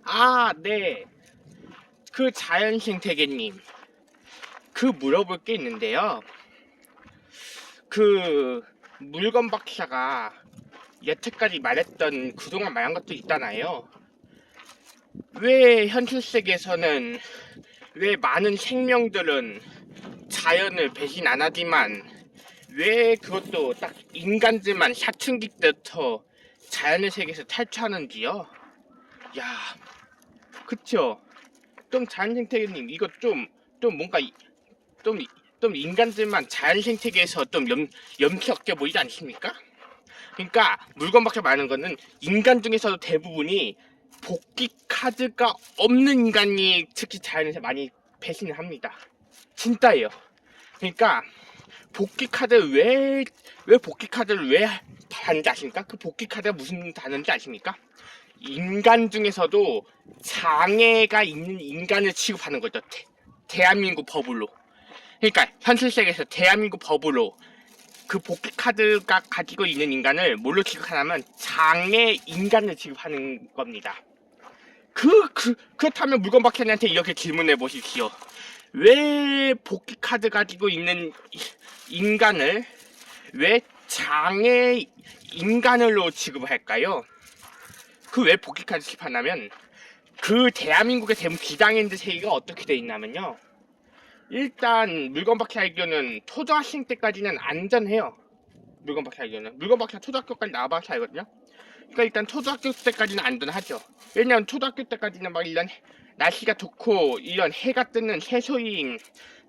아, 네. 그 자연생태계님, 물어볼 게 있는데요. 그 물건 박사가 여태까지 말했던 그동안 말한 것도 있잖아요. 왜 현실 세계에서는 왜 많은 생명들은 자연을 배신 안 하지만 왜 그것도 딱 인간들만 사춘기 때부터 자연의 세계에서 탈출하는지요? 야, 그쵸? 좀 자연생태계님 이거 좀 뭔가 좀, 좀 인간들만 자연생태계에서 좀 염치 없게 보이지 않습니까? 그러니까 물건 밖에 많은 거는 인간 중에서도 대부분이 복귀 카드가 없는 인간이 특히 자연에서 많이 배신을 합니다. 진짜예요. 그러니까 복귀 카드 왜 복귀 카드를 왜 하는지 아십니까? 그 복귀 카드가 무슨 단어인지 아십니까? 인간 중에서도 장애가 있는 인간을 취급하는 거죠. 대한민국 법으로. 그러니까 현실 세계에서 대한민국 법으로 그 복귀 카드가 가지고 있는 인간을 뭘로 취급하냐면 장애 인간을 취급하는 겁니다. 그렇다면 물건 박사님한테 이렇게 질문해 보십시오. 왜 복귀 카드 가지고 있는 인간을 왜 장애 인간으로 취급을 할까요? 그 왜 복귀 카드 취급하냐면 그 대한민국의 대부분 비장애인들 세계가 어떻게 돼 있냐면요. 일단 물건 박사 알기로는 초등학생 때까지는 안전해요. 물건 박사 알기로는 물건 박사 초등학교까지 나와봐서 알거든요. 그러니까 일단 초등학교 때까지는 안전하죠. 왜냐면 초등학교 때까지는 막 이런 날씨가 좋고 이런 해가 뜨는 해소인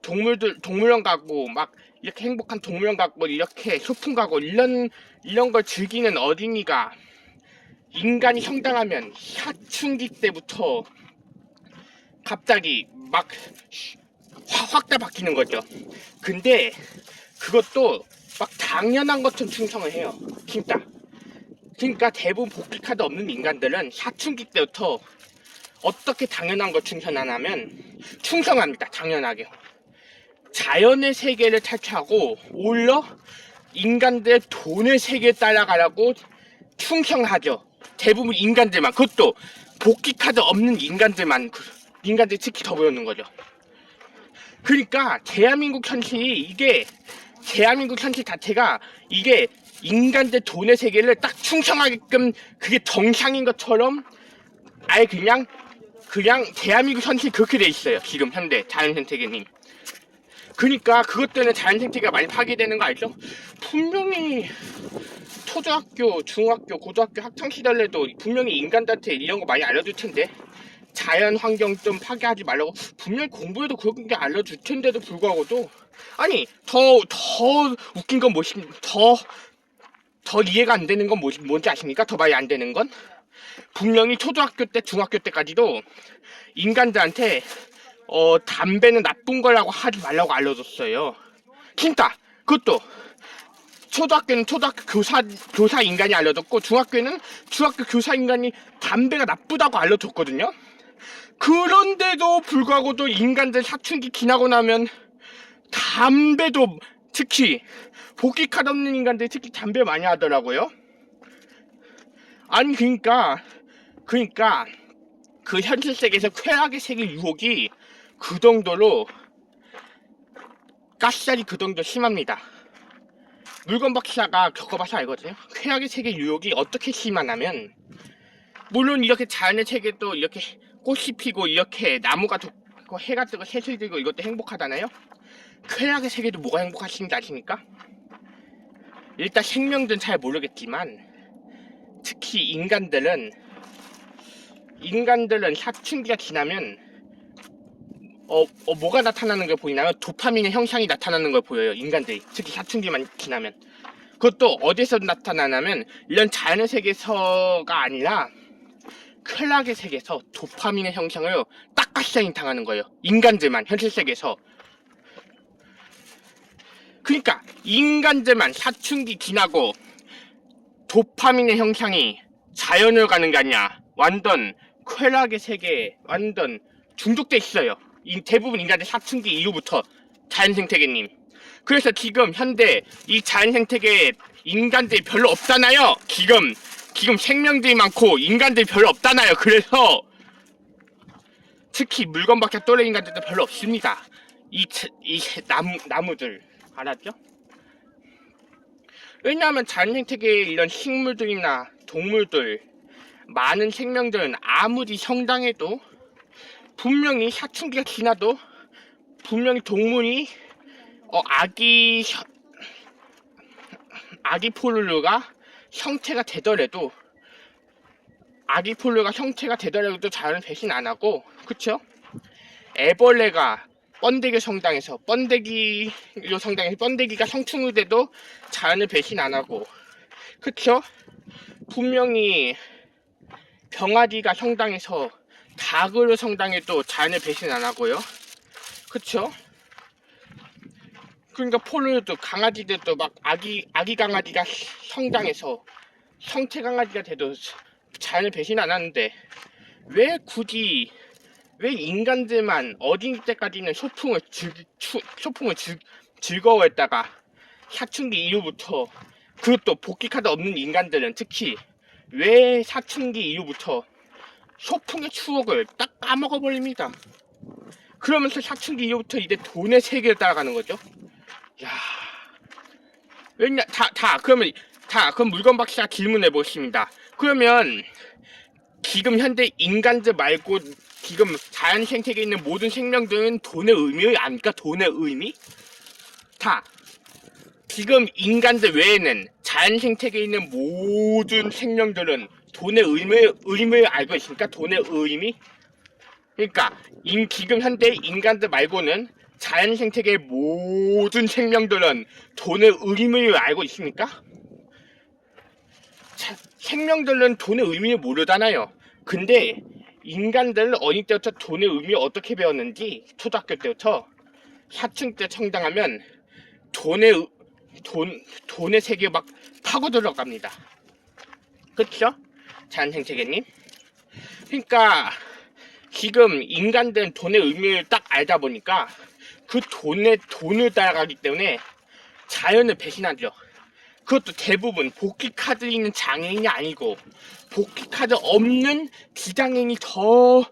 동물원 가고 막 이렇게 행복한 동물원 가고 이렇게 소풍 가고 이런 걸 즐기는 어린이가 인간이 성장하면 사춘기 때부터 갑자기 막 확 다 바뀌는 거죠. 근데 그것도 막 당연한 것처럼 충성을 해요. 진짜. 그러니까 대부분 복귀 카드 없는 인간들은 사춘기 때부터 어떻게 당연한 걸 충성하냐면 충성합니다. 당연하게. 자연의 세계를 탈취하고 오히려 인간들의 돈의 세계에 따라가라고 충성하죠. 대부분 인간들만. 그것도 복귀 카드 없는 인간들 특히 더 보여놓는 거죠. 그러니까 대한민국 현실 자체가 이게 인간들 돈의 세계를 딱 충성하게끔 그게 정상인 것처럼 아예 그냥 대한민국 현실이 그렇게 돼 있어요. 지금 현대 자연생태계님. 그러니까 그것 때문에 자연생태계가 많이 파괴되는 거 알죠? 분명히 초등학교, 중학교, 고등학교 학창시절에도 분명히 인간들한테 이런 거 많이 알려줄 텐데 자연 환경 좀 파괴하지 말라고 분명히 공부에도 그런 게 알려줄 텐데도 불구하고도 아니 더 웃긴 건 더 이해가 안 되는 건 뭔지 아십니까? 더 말이 안 되는 건 분명히 초등학교 때 중학교 때까지도 인간들한테 담배는 나쁜 거라고 하지 말라고 알려줬어요. 진짜 그것도 초등학교는 초등학교 교사 인간이 알려줬고 중학교는 중학교 교사 인간이 담배가 나쁘다고 알려줬거든요. 그런데도 불구하고도 인간들 사춘기 지나고 나면 담배도 특히 복귀 카드 없는 인간들이 특히 담배 많이 하더라고요. 아니 그러니까 그 현실 세계에서 쾌락의 세계 유혹이 그 정도로 가시살이 그 정도 심합니다. 물건 박사가 겪어봐서 알거든요. 쾌락의 세계 유혹이 어떻게 심하냐면 물론 이렇게 자연의 세계도 이렇게 꽃이 피고 이렇게 나무가 좋고 해가 뜨고 새소리 들고 이것도 행복하잖아요. 쾌락의 세계도 뭐가 행복하신지 아십니까? 일단 생명들은 잘 모르겠지만 특히 인간들은 사춘기가 지나면 뭐가 나타나는 걸 보이냐면 도파민의 형상이 나타나는 걸 보여요. 인간들이 특히 사춘기만 지나면. 그것도 어디서 나타나냐면 이런 자연의 세계에서가 아니라 쾌락의 세계에서 도파민의 형상을 딱가시장이 당하는 거예요. 인간들만 현실 세계에서. 그러니까 인간들만 사춘기 지나고 도파민의 형상이 자연을 가는 게 아니야. 완전 쾌락의 세계에 완전 중독돼 있어요. 대부분 인간들 사춘기 이후부터 자연생태계님. 그래서 지금 현대 이 자연생태계에 인간들이 별로 없잖아요. 지금 생명들이 많고 인간들이 별로 없잖아요. 그래서 특히 물건박사 또래 인간들도 별로 없습니다. 이 나무들 알았죠? 왜냐하면 자연생태계에 이런 식물들이나 동물들, 많은 생명들은 아무리 성장해도 분명히 사춘기가 지나도 분명히 동물이 아기 포유류가 형태가 되더라도 자연을 배신 안 하고, 그쵸? 애벌레가 번데기 성장해서 번데기가 성충이 돼도 자연을 배신 안 하고, 그쵸? 분명히 병아리가 성장해서 닭으로 성장해도 자연을 배신 안 하고요. 그쵸? 그러니까 포유류도 강아지들도 막 아기 강아지가 성장해서 성체 강아지가 돼도 자연을 배신 안 하는데 왜 인간들만 어린 때까지는 소풍을 즐거워했다가 사춘기 이후부터, 그것도 복귀카드 없는 인간들은 특히 왜 사춘기 이후부터 소풍의 추억을 딱 까먹어버립니다. 그러면서 사춘기 이후부터 이제 돈의 세계를 따라가는 거죠. 야, 그럼 물건 박사 질문해 보겠습니다. 그러면 지금 현대 인간들 말고 지금 자연 생태계에 있는 모든 생명들은 돈의 의미 아닙니까? 돈의 의미? 지금 인간들 외에는 자연 생태계에 있는 모든 생명들은 돈의 의미를 알고 있습니까? 돈의 의미? 그러니까 지금 현대 인간들 말고는 자연 생태계의 모든 생명들은 돈의 의미를 알고 있습니까? 생명들은 돈의 의미를 모르잖아요. 근데 인간들은 어릴 때부터 돈의 의미를 어떻게 배웠는지, 초등학교 때부터 사춘기 때 성장하면 돈의 세계에 막 파고 들어갑니다. 그쵸? 자연 생태계님? 그러니까 지금 인간들은 돈의 의미를 딱 알다 보니까 그 돈을 따라가기 때문에 자연을 배신하죠. 그것도 대부분 복귀카드 있는 장애인이 아니고 복귀카드 없는 비장애인이 더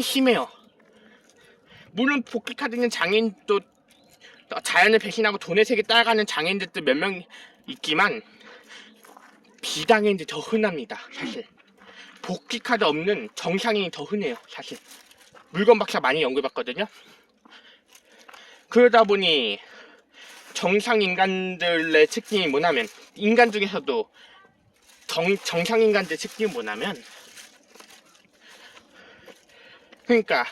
심해요. 물론 복귀카드 있는 장애인도 자연을 배신하고 돈의 세계 따라가는 장애인들도 몇 명 있지만 비장애인들이 더 흔합니다. 사실 복귀카드 없는 정상인이 더 흔해요. 사실 물건 박사 많이 연구해봤거든요. 그러다 보니 정상 인간들의 특징이 뭐냐면, 인간 중에서도 정상 인간들의 특징이 뭐냐면, 그러니까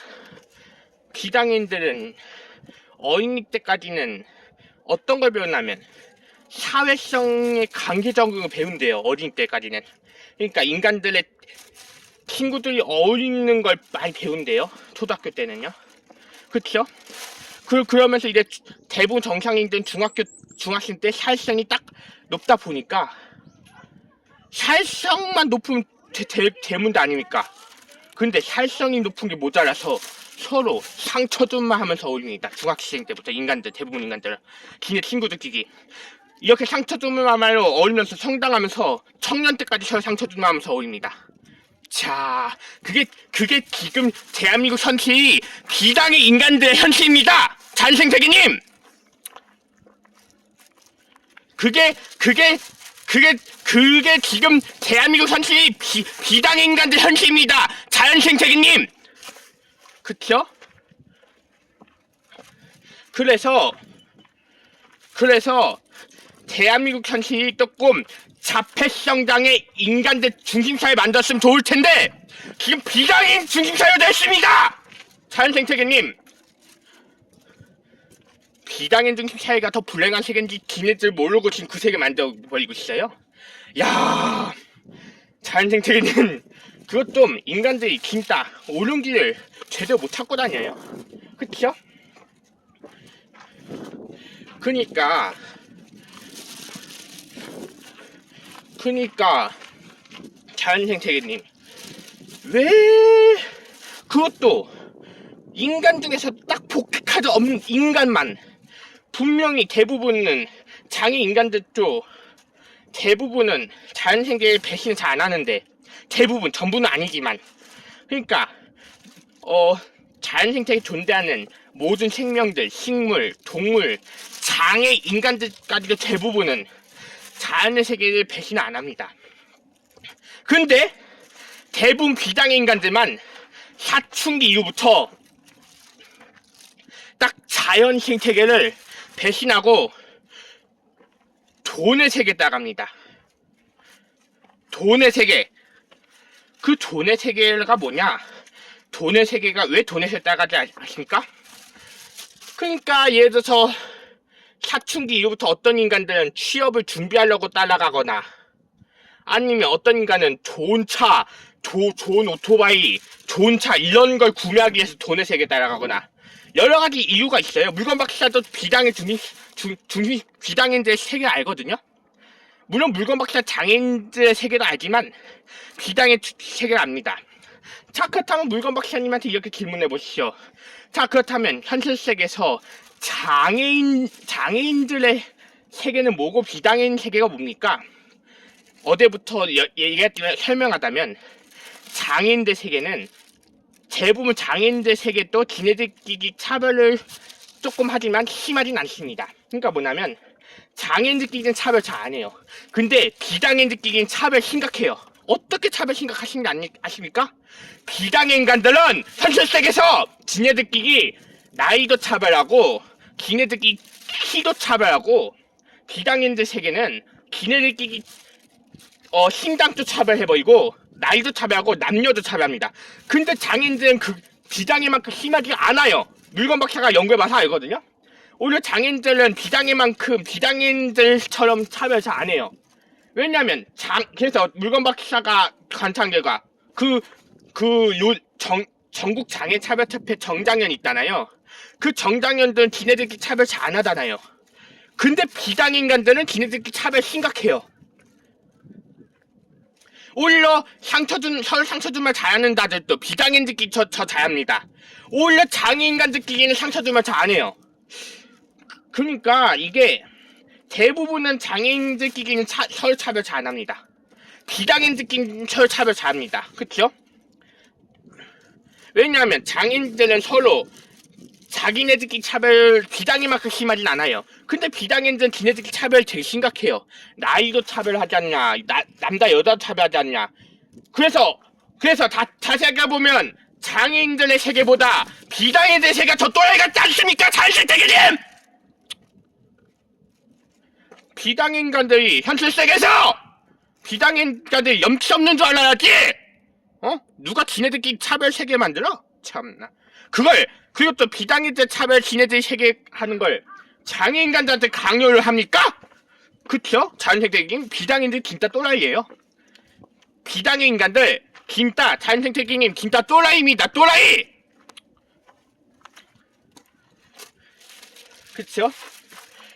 비장애인들은 어린이 때까지는 어떤 걸 배우냐면 사회성의 강제적으로 배운대요. 어린이 때까지는. 그러니까 인간들의 친구들이 어울리는 걸 많이 배운대요. 초등학교 때는요. 그쵸? 그러면서 이제 대부분 정상인들은 중학생 때 사회성이 딱 높다 보니까, 사회성만 높으면 되문도 아닙니까? 근데 사회성이 높은 게 모자라서 서로 상처준만 하면서 어울립니다. 중학생 때부터 대부분 인간들은 기내 친구들끼리 이렇게 상처준만 하면서 어울리면서 성장하면서 청년 때까지 서로 상처준만 하면서 어울립니다. 자, 그게 지금 대한민국 현실이 비장의 인간들의 현실입니다. 자연생태계님! 그게 지금 대한민국 현실이 비장의 인간들 현실입니다. 자연생태계님! 그쵸? 그래서 대한민국 현실이 조금 자폐성장의 인간들 중심사회 만들었으면 좋을 텐데 지금 비장애인 중심사회가 됐습니다. 자연생태계님, 비장애인 중심사회가 더 불행한 세계인지 지네들 모르고 지금 그 세계 만들어버리고 있어요. 야, 자연생태계는 그것 좀 인간들이 진짜 옳은 길을 제대로 못 찾고 다녀요. 그쵸? 그니까 자연생태계님, 왜 그것도 인간 중에서 딱 복귀카드 없는 인간만, 분명히 대부분은 장애 인간들도 대부분은 자연생태계 배신을 잘 안 하는데, 대부분 전부는 아니지만, 그러니까 자연 생태계에 존재하는 모든 생명들, 식물, 동물, 장애, 인간들까지도 대부분은 자연의 세계를 배신 안 합니다. 근데 대부분 비장애 인간들만 사춘기 이후부터 딱 자연 생태계를 배신하고 돈의 세계에 따라갑니다. 돈의 세계. 그 돈의 세계가 뭐냐? 돈의 세계가 왜 돈의 세계에 따라가지 아십니까? 그러니까 예를 들어서 사춘기 이후부터 어떤 인간들은 취업을 준비하려고 따라가거나, 아니면 어떤 인간은 좋은 차, 좋은 오토바이, 좋은 차 이런 걸 구매하기 위해서 돈의 세계에 따라가거나, 여러 가지 이유가 있어요. 물건 박사도 비장애 비장애인들의 세계 알거든요. 물론 물건 박사 장애인들의 세계도 알지만 비장애 세계를 압니다. 자, 그렇다면 물건 박사님한테 이렇게 질문해 보시죠. 자, 그렇다면 현실 세계에서 장애인들의 세계는 뭐고 비장애인 세계가 뭡니까? 어제부터 얘기했지만 설명하자면, 장애인들 세계는 대부분 장애인들 세계도 지네들끼리 차별을 조금 하지만 심하진 않습니다. 그러니까 뭐냐면 장애인들끼리는 차별 잘 안 해요. 근데 비장애인들끼리는 차별 심각해요. 어떻게 차별 심각하신지 아십니까? 비장애 인간들은 현실 세계에서 지네들끼리 나이도 차별하고 지네들끼리 키도 차별하고, 비장애인들 세계는 지네들끼리 신장도 차별해버리고 나이도 차별하고 남녀도 차별합니다. 근데 장애인들은 그 비장애만큼 심하지 않아요. 물건 박사가 연구해봐서 알거든요. 오히려 장애인들은 비장애만큼 비장애인들처럼 차별 잘 안 해요. 왜냐면 그래서 물건 박사가 관찰한 결과 전국 장애 차별협회 정장년 있잖아요. 그 정장년들은 지네들끼리 차별 잘 안 하잖아요. 근데 비장애 인간들은 지네들끼리 차별 심각해요. 오히려 서로 상처 준 말 잘하는 자들도 비장애인들끼리 저 잘합니다. 오히려 장애 인간들끼리는 상처 준 말 잘 안 해요. 그러니까 이게 대부분은 장애인들끼리는 서로 차별 잘 안 합니다. 비장애인들끼리는 서로 차별 잘 합니다. 그쵸? 왜냐하면 장애인들은 서로 자기네들끼리 비장애만큼 심하진 않아요. 근데 비장애인들은 지네들끼리 차별 되게 심각해요. 나이도 차별하지 않냐, 남자 여자도 차별하지 않냐. 그래서 다시 생각해보면 장애인들의 세계보다 비장애인들의 세계가 더 또라이 같지 않습니까? 자연생태계님! 비장애 인간들이 현실 세계에서 비장애 인간들이 염치 없는 줄 알아야지. 누가 지네들끼리 차별 세계 만들어? 참나. 그리고 또 비장애인들 차별 지네들 세계 하는 걸 장애 인간들한테 강요를 합니까? 그쵸? 자연생태계님 비장애인들 진짜 또라이예요. 비장애 인간들 진짜 자연생태계님 진짜 또라이입니다. 또라이. 그쵸?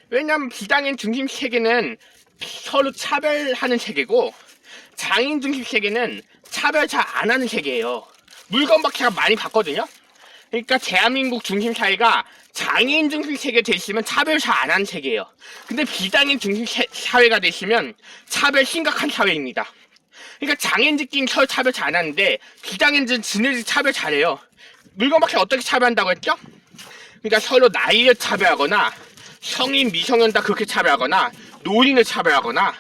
왜냐면 비장애인 중심 세계는 서로 차별하는 세계고, 장애인 중심 세계는 차별 잘 안 하는 세계예요. 물건 박사가 많이 봤거든요. 그러니까 대한민국 중심 사회가 장애인 중심 세계 되시면 차별 잘 안 하는 세계예요. 근데 비장애인 중심 사회가 되시면 차별 심각한 사회입니다. 그러니까 장애인들끼리 서로 차별 잘 안 하는데 비장애인들은 지네들이 차별 잘해요. 물건 박사 어떻게 차별한다고 했죠? 그러니까 서로 나이를 차별하거나, 성인 미성년 다 그렇게 차별하거나, 노인을 차별하거나,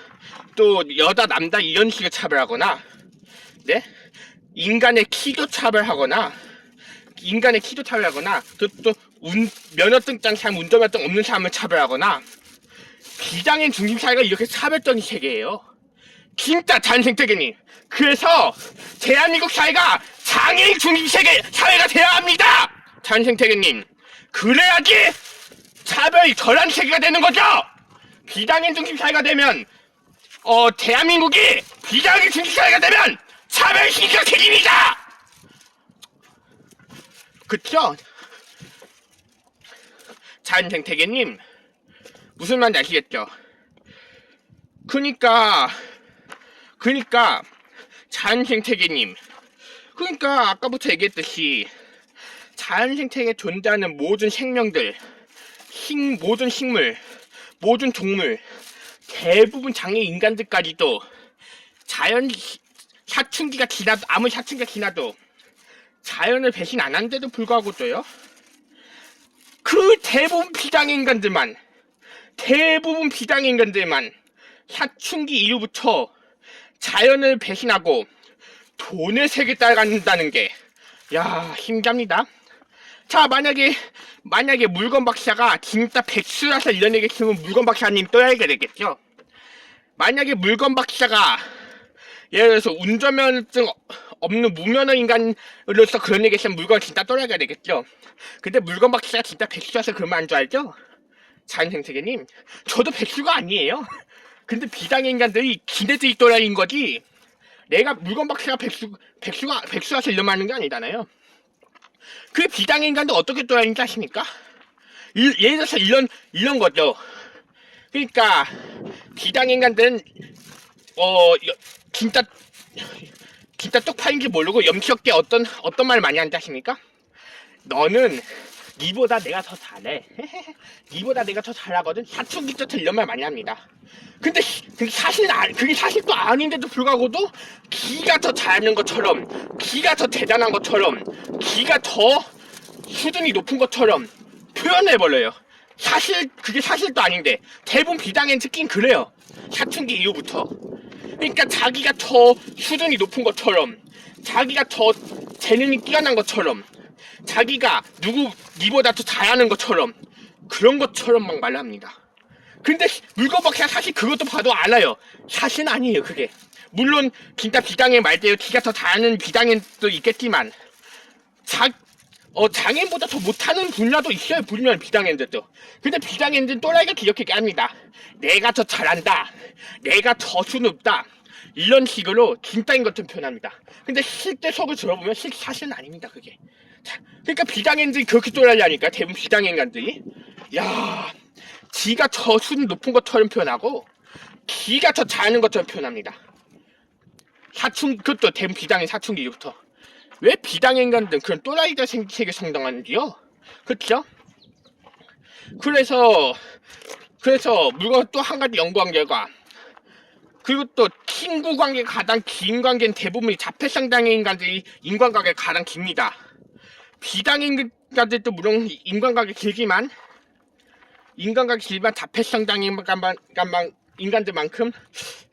또 여자 남자 이런 식으로 차별하거나, 네? 인간의 키도 차별하거나, 또 면허증 사람, 운전면허증 없는 사람을 차별하거나, 비장애인 중심 사회가 이렇게 차별적인 세계예요. 진짜 자연생태계님. 그래서 대한민국 사회가 장애인 중심 세계 사회가 돼야 합니다. 자연생태계님. 그래야지 차별이 덜한 세계가 되는 거죠. 비장애인 중심 사회가 되면 대한민국이 비장애인 중심 사회가 되면 차별이 심각해집니다. 그쵸? 자연생태계님 무슨 말인지 아시겠죠? 그니까 자연생태계님, 그러니까 아까부터 얘기했듯이 자연생태계에 존재하는 모든 생명들, 모든 식물, 모든 동물, 대부분 장애 인간들까지도 사춘기가 지나도, 아무리 사춘기가 지나도 자연을 배신 안 한데도 불구하고 또요. 그 대부분 비장의 인간들만 사춘기 이후부터 자연을 배신하고 돈의 세계 따라간다는 게, 야, 힘납니다. 자, 만약에 물건 박사가 진짜 백수라서 이런 얘기 했으면 물건 박사님 또라이가 되겠죠. 만약에 물건 박사가 예를 들어서 운전면허증 없는 무면허 인간으로서 그런 얘기 했으면 물건 진짜 또라이가 되겠죠. 근데 물건 박사가 진짜 백수라서 그러면 안 줄 알죠? 자연생태계님, 저도 백수가 아니에요. 근데 비장의 인간들이 지네들이 또라이인 거지, 내가 물건 박사가 백수라서 이러면 하는 게 아니잖아요. 그 비장의 인간도 어떻게 또라이인지 아십니까? 예를 들어서 이런 거죠. 그러니까 비장의 인간들은 진짜 쪽팔린지 모르고 염치없게 어떤 말 많이 한지 아십니까? 너는 니보다 내가 더 잘해. 니보다 내가 더 잘하거든. 사춘기 때부터 이런 말 많이 합니다. 근데 그게 사실도 아닌데도 불구하고도 기가 더 잘하는 것처럼, 기가 더 대단한 것처럼, 기가 더 수준이 높은 것처럼 표현해버려요. 그게 사실도 아닌데 대부분 비장애인 특징 그래요. 사춘기 이후부터. 그러니까 자기가 더 수준이 높은 것처럼, 자기가 더 재능이 뛰어난 것처럼, 자기가 니보다 더 잘하는 것처럼, 그런 것처럼 막 말합니다. 근데 물건 박사가 사실 그것도 봐도 알아요. 사실은 아니에요, 그게. 물론 진짜 비장애인 말대로 기가 더 잘하는 비장애인도 있겠지만, 장애인보다 더 못하는 분야도 있어요, 분명 비장애인들도. 근데 비장애인들은 또라이가 기억하게 합니다. 내가 더 잘한다, 내가 더 수준 높다, 이런 식으로 진짜인 것처럼 표현합니다. 근데 실제 속을 들어보면 사실은 아닙니다, 그게. 그러니까 비장애인들이 그렇게 또라이하니까 대부분 비장애인간들이, 야, 지가 더 수준 높은 것처럼 표현하고 기가 더 잘하는 것처럼 표현합니다. 그것도 대부분 비장애인 사춘기 이후부터. 왜 비장애인간들은 그런 또라이들 세계 성장하는지요? 그렇죠? 그래서 물건 또 한 가지 연구한 결과, 그리고 또 친구 관계가 가장 긴 관계는 대부분이 자폐성 장애인간들이 인간관계가 가장 깁니다. 비장애인간들도 물론 인간관계 길지만 자폐성 장애인간들만큼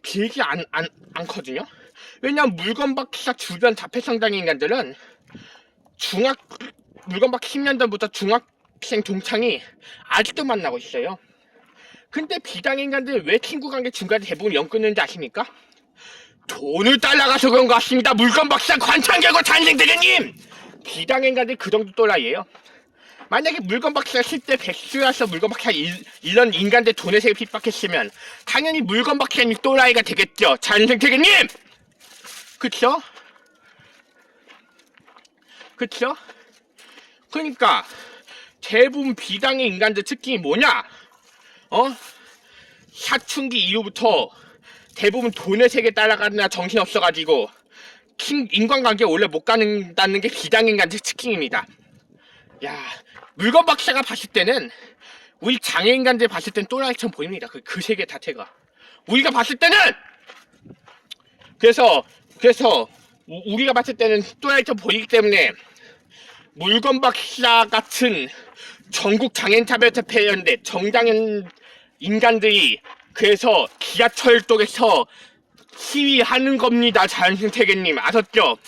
길지 않거든요. 왜냐면 물건 박사 주변 자폐성 장애인간들은 물건 박사 10년 전부터 중학생 동창이 아직도 만나고 있어요. 근데 비장애인간들 왜 친구관계 중간에 대부분 연 끊는지 아십니까? 돈을 달라가서 그런 것 같습니다. 물건 박사 관창계고 잔생대장님! 비장애인간들 그 정도 또라이예요. 만약에 물건 박사가 실제 백수라서 물건 박사가 이런 인간들 돈의 세계 핍박했으면 당연히 물건 박사님 또라이가 되겠죠. 잔생태계님! 그쵸? 그러니까 대부분 비장애 인간들 특징이 뭐냐? 사춘기 이후부터 대부분 돈의 세계 따라가느라 정신 없어가지고 인간관계 원래 못 가는다는 게 비장애 인간들 특징입니다. 야, 물건 박사가 봤을 때는 우리 장애 인간들 봤을 땐 또라이처럼 보입니다. 그 세계 자체가 우리가 봤을 때는 그래서 우리가 봤을 때는 또라이처럼 보이기 때문에 물건 박사 같은 전국 장애인차별협회연대 정장애인 인간들이 그래서 지하철역에서 시위하는 겁니다. 자연생태계님 아셨죠?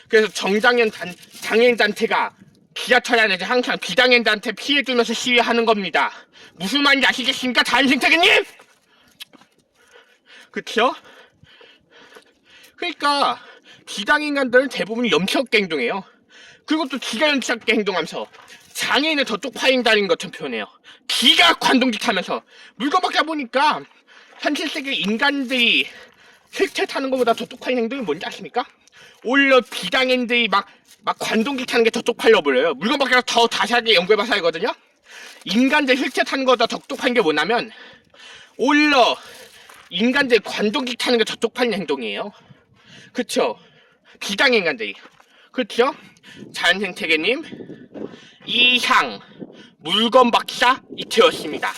그래서 장애인 단체가 지하철 안에서 항상 비장애인한테 피해 주면서 시위하는 겁니다. 무슨 말인지 아시겠습니까? 자연생태계님? 그쵸? 그러니까 비장애인간들은 대부분 염치없게 행동해요. 그리고 또 기가 염치없게 행동하면서 장애인을 더 쪽파인다는 것처럼 표현해요. 기가 관동짓하면서 물건 박사 보니까 현실 세계 인간들이 휠체어 타는 것보다 더 쪽파인 행동이 뭔지 아십니까? 오히려 비장애인들이 막 관동짓하는 게 더 쪽팔려 보여요. 물건 박사가 더 자세하게 연구해봐서 알거든요. 인간들 휠체어 타는 것보다 더 쪽팔린 게 뭐냐면 오히려 인간들 관동짓하는 게 더 쪽팔린 행동이에요. 그쵸? 비장애 인간들이. 그쵸? 자연생태계님 이상 물건 박사 이태였습니다.